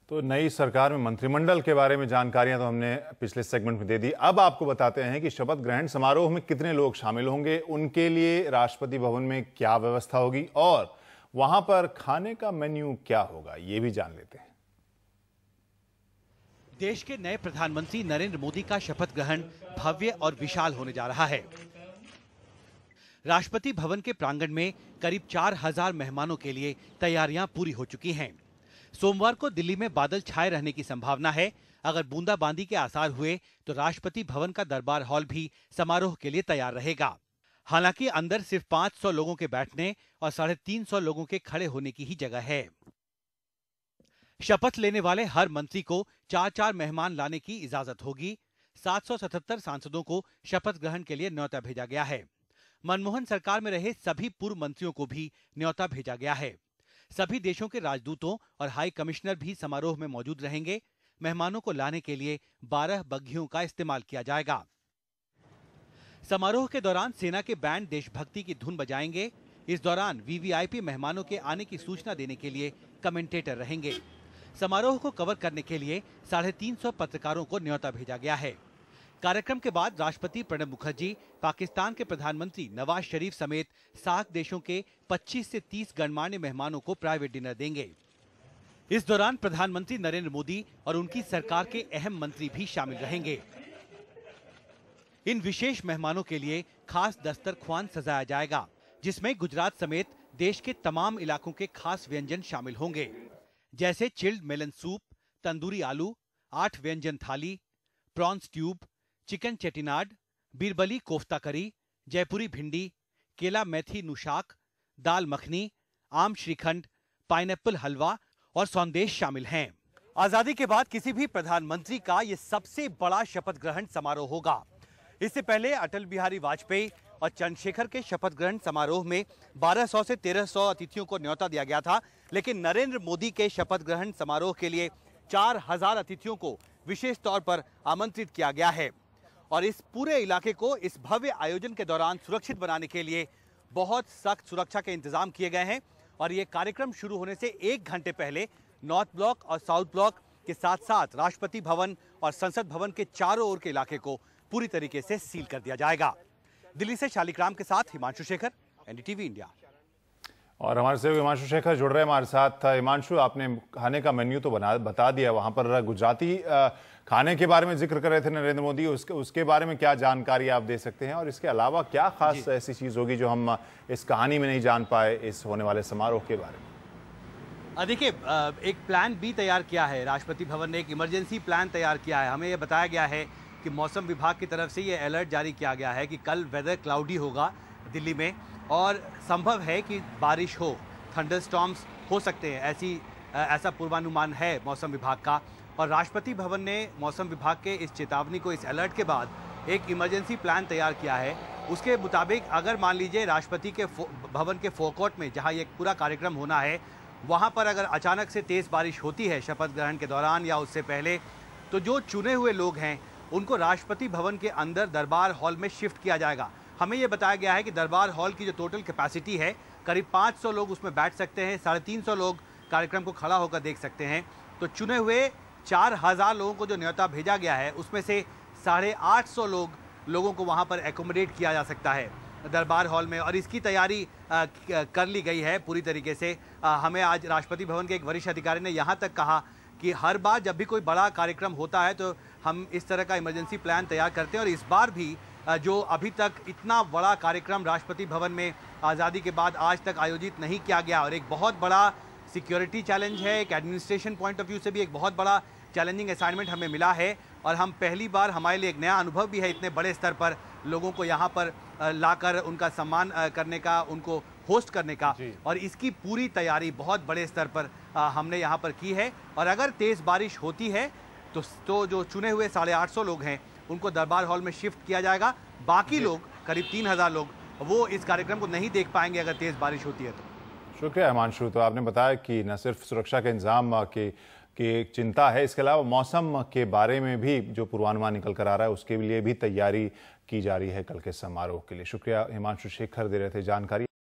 तो नई सरकार में मंत्रिमंडल के बारे में जानकारियां तो हमने पिछले सेगमेंट में दे दी। अब आपको बताते हैं कि शपथ ग्रहण समारोह में कितने लोग शामिल होंगे, उनके लिए राष्ट्रपति भवन में क्या व्यवस्था होगी और वहां पर खाने का मेन्यू क्या होगा, ये भी जान लेते हैं। देश के नए प्रधानमंत्री नरेंद्र मोदी का शपथ ग्रहण भव्य और विशाल होने जा रहा है। राष्ट्रपति भवन के प्रांगण में करीब 4000 मेहमानों के लिए तैयारियां पूरी हो चुकी हैं। सोमवार को दिल्ली में बादल छाए रहने की संभावना है। अगर बूंदाबांदी के आसार हुए तो राष्ट्रपति भवन का दरबार हॉल भी समारोह के लिए तैयार रहेगा। हालांकि अंदर सिर्फ 500 लोगों के बैठने और 350 लोगों के खड़े होने की ही जगह है। शपथ लेने वाले हर मंत्री को 4-4 मेहमान लाने की इजाजत होगी। 777 सांसदों को शपथ ग्रहण के लिए न्योता भेजा गया है। मनमोहन सरकार में रहे सभी पूर्व मंत्रियों को भी न्योता भेजा गया है। सभी देशों के राजदूतों और हाई कमिश्नर भी समारोह में मौजूद रहेंगे। मेहमानों को लाने के लिए 12 बग्घियों का इस्तेमाल किया जाएगा। समारोह के दौरान सेना के बैंड देशभक्ति की धुन बजाएंगे। इस दौरान वीवीआईपी मेहमानों के आने की सूचना देने के लिए कमेंटेटर रहेंगे। समारोह को कवर करने के लिए 350 पत्रकारों को न्योता भेजा गया है। कार्यक्रम के बाद राष्ट्रपति प्रणब मुखर्जी पाकिस्तान के प्रधानमंत्री नवाज शरीफ समेत सार्क देशों के 25 से 30 गणमान्य मेहमानों को प्राइवेट डिनर देंगे। इस दौरान प्रधानमंत्री नरेंद्र मोदी और उनकी सरकार के अहम मंत्री भी शामिल रहेंगे। इन विशेष मेहमानों के लिए खास दस्तरख्वान सजाया जाएगा, जिसमें गुजरात समेत देश के तमाम इलाकों के खास व्यंजन शामिल होंगे, जैसे चिल्ड मेलन सूप, तंदूरी आलू, 8 व्यंजन थाली, prawns tube, chicken Chettinad, बीरबली kofta करी, जयपुरी भिंडी, केला मेथी नुशाक, दाल मखनी, आम श्रीखंड, पाइनएप्पल हलवा और संदेश शामिल हैं। आजादी के बाद किसी भी प्रधानमंत्री का यह सबसे बड़ा शपथ ग्रहण समारोह होगा। इससे पहले अटल बिहारी वाजपेयी और चंद्रशेखर के शपथ ग्रहण समारोह में 1200 से 1300 अतिथियों को न्योता दिया गया था, लेकिन नरेंद्र मोदी के शपथ ग्रहण समारोह के लिए 4000 अतिथियों को विशेष तौर पर आमंत्रित किया गया है। और इस पूरे इलाके को इस भव्य आयोजन के दौरान सुरक्षित बनाने के लिए बहुत सख्त सुरक्षा के इंतजाम किए गए हैं। और ये कार्यक्रम शुरू होने से 1 घंटे पहले नॉर्थ ब्लॉक और साउथ ब्लॉक के साथ साथ राष्ट्रपति भवन और संसद भवन के चारों ओर के इलाके को पूरी तरीके से सील कर दिया जाएगा। दिल्ली से शालिग्राम के साथ हिमांशु शेखर, एनडीटीवी इंडिया। और हमारे से हिमांशु शेखर जुड़ रहे हैं हमारे साथ। हिमांशु, आपने खाने का मेन्यू तो बता दिया, वहां पर गुजराती खाने के बारे में जिक्र कर रहे थे नरेंद्र मोदी, उसके बारे में क्या जानकारी आप दे सकते हैं और इसके अलावा क्या खास ऐसी चीज होगी जो हम इस कहानी में नहीं जान पाए इस होने वाले समारोह के बारे में? देखिए, एक प्लान भी तैयार किया है राष्ट्रपति भवन ने, एक इमरजेंसी प्लान तैयार किया है। हमें यह बताया गया है कि मौसम विभाग की तरफ से ये अलर्ट जारी किया गया है कि कल वेदर क्लाउडी होगा दिल्ली में और संभव है कि बारिश हो, थंडरस्टॉर्म्स हो सकते हैं, ऐसा पूर्वानुमान है मौसम विभाग का। और राष्ट्रपति भवन ने मौसम विभाग के इस चेतावनी को, इस अलर्ट के बाद एक इमरजेंसी प्लान तैयार किया है। उसके मुताबिक अगर मान लीजिए राष्ट्रपति के भवन के फोरकोर्ट में जहां ये पूरा कार्यक्रम होना है, वहां पर अगर अचानक से तेज़ बारिश होती है शपथ ग्रहण के दौरान या उससे पहले, तो जो चुने हुए लोग हैं उनको राष्ट्रपति भवन के अंदर दरबार हॉल में शिफ्ट किया जाएगा। हमें यह बताया गया है कि दरबार हॉल की जो टोटल कैपेसिटी है, करीब 500 लोग उसमें बैठ सकते हैं, 350 लोग कार्यक्रम को खड़ा होकर देख सकते हैं। तो चुने हुए 4000 लोगों को जो न्योता भेजा गया है, उसमें से 850 लोगों को वहां पर एकोमोडेट किया जा सकता है दरबार हॉल में। और इसकी तैयारी कर ली गई है पूरी तरीके से। हमें आज राष्ट्रपति भवन के एक वरिष्ठ अधिकारी ने यहाँ तक कहा कि हर बार जब भी कोई बड़ा कार्यक्रम होता है तो हम इस तरह का इमरजेंसी प्लान तैयार करते हैं और इस बार भी जो अभी तक इतना बड़ा कार्यक्रम राष्ट्रपति भवन में आज़ादी के बाद आज तक आयोजित नहीं किया गया और एक बहुत बड़ा सिक्योरिटी चैलेंज है, एक एडमिनिस्ट्रेशन पॉइंट ऑफ व्यू से भी एक बहुत बड़ा चैलेंजिंग असाइनमेंट हमें मिला है। और हम पहली बार, हमारे लिए एक नया अनुभव भी है इतने बड़े स्तर पर लोगों को यहाँ पर लाकर उनका सम्मान करने का, उनको होस्ट करने का। और इसकी पूरी तैयारी बहुत बड़े स्तर पर हमने यहाँ पर की है। और अगर तेज़ बारिश होती है तो जो चुने हुए 850 लोग हैं उनको दरबार हॉल में शिफ्ट किया जाएगा। बाकी लोग, करीब 3000 लोग, वो इस कार्यक्रम को नहीं देख पाएंगे अगर तेज़ बारिश होती है तो। शुक्रिया हिमांशु। तो आपने बताया कि न सिर्फ सुरक्षा के इंतजाम की एक चिंता है, इसके अलावा मौसम के बारे में भी जो पूर्वानुमान निकल कर आ रहा है उसके लिए भी तैयारी की जा रही है कल के समारोह के लिए। शुक्रिया, हिमांशु शेखर दे रहे थे जानकारी।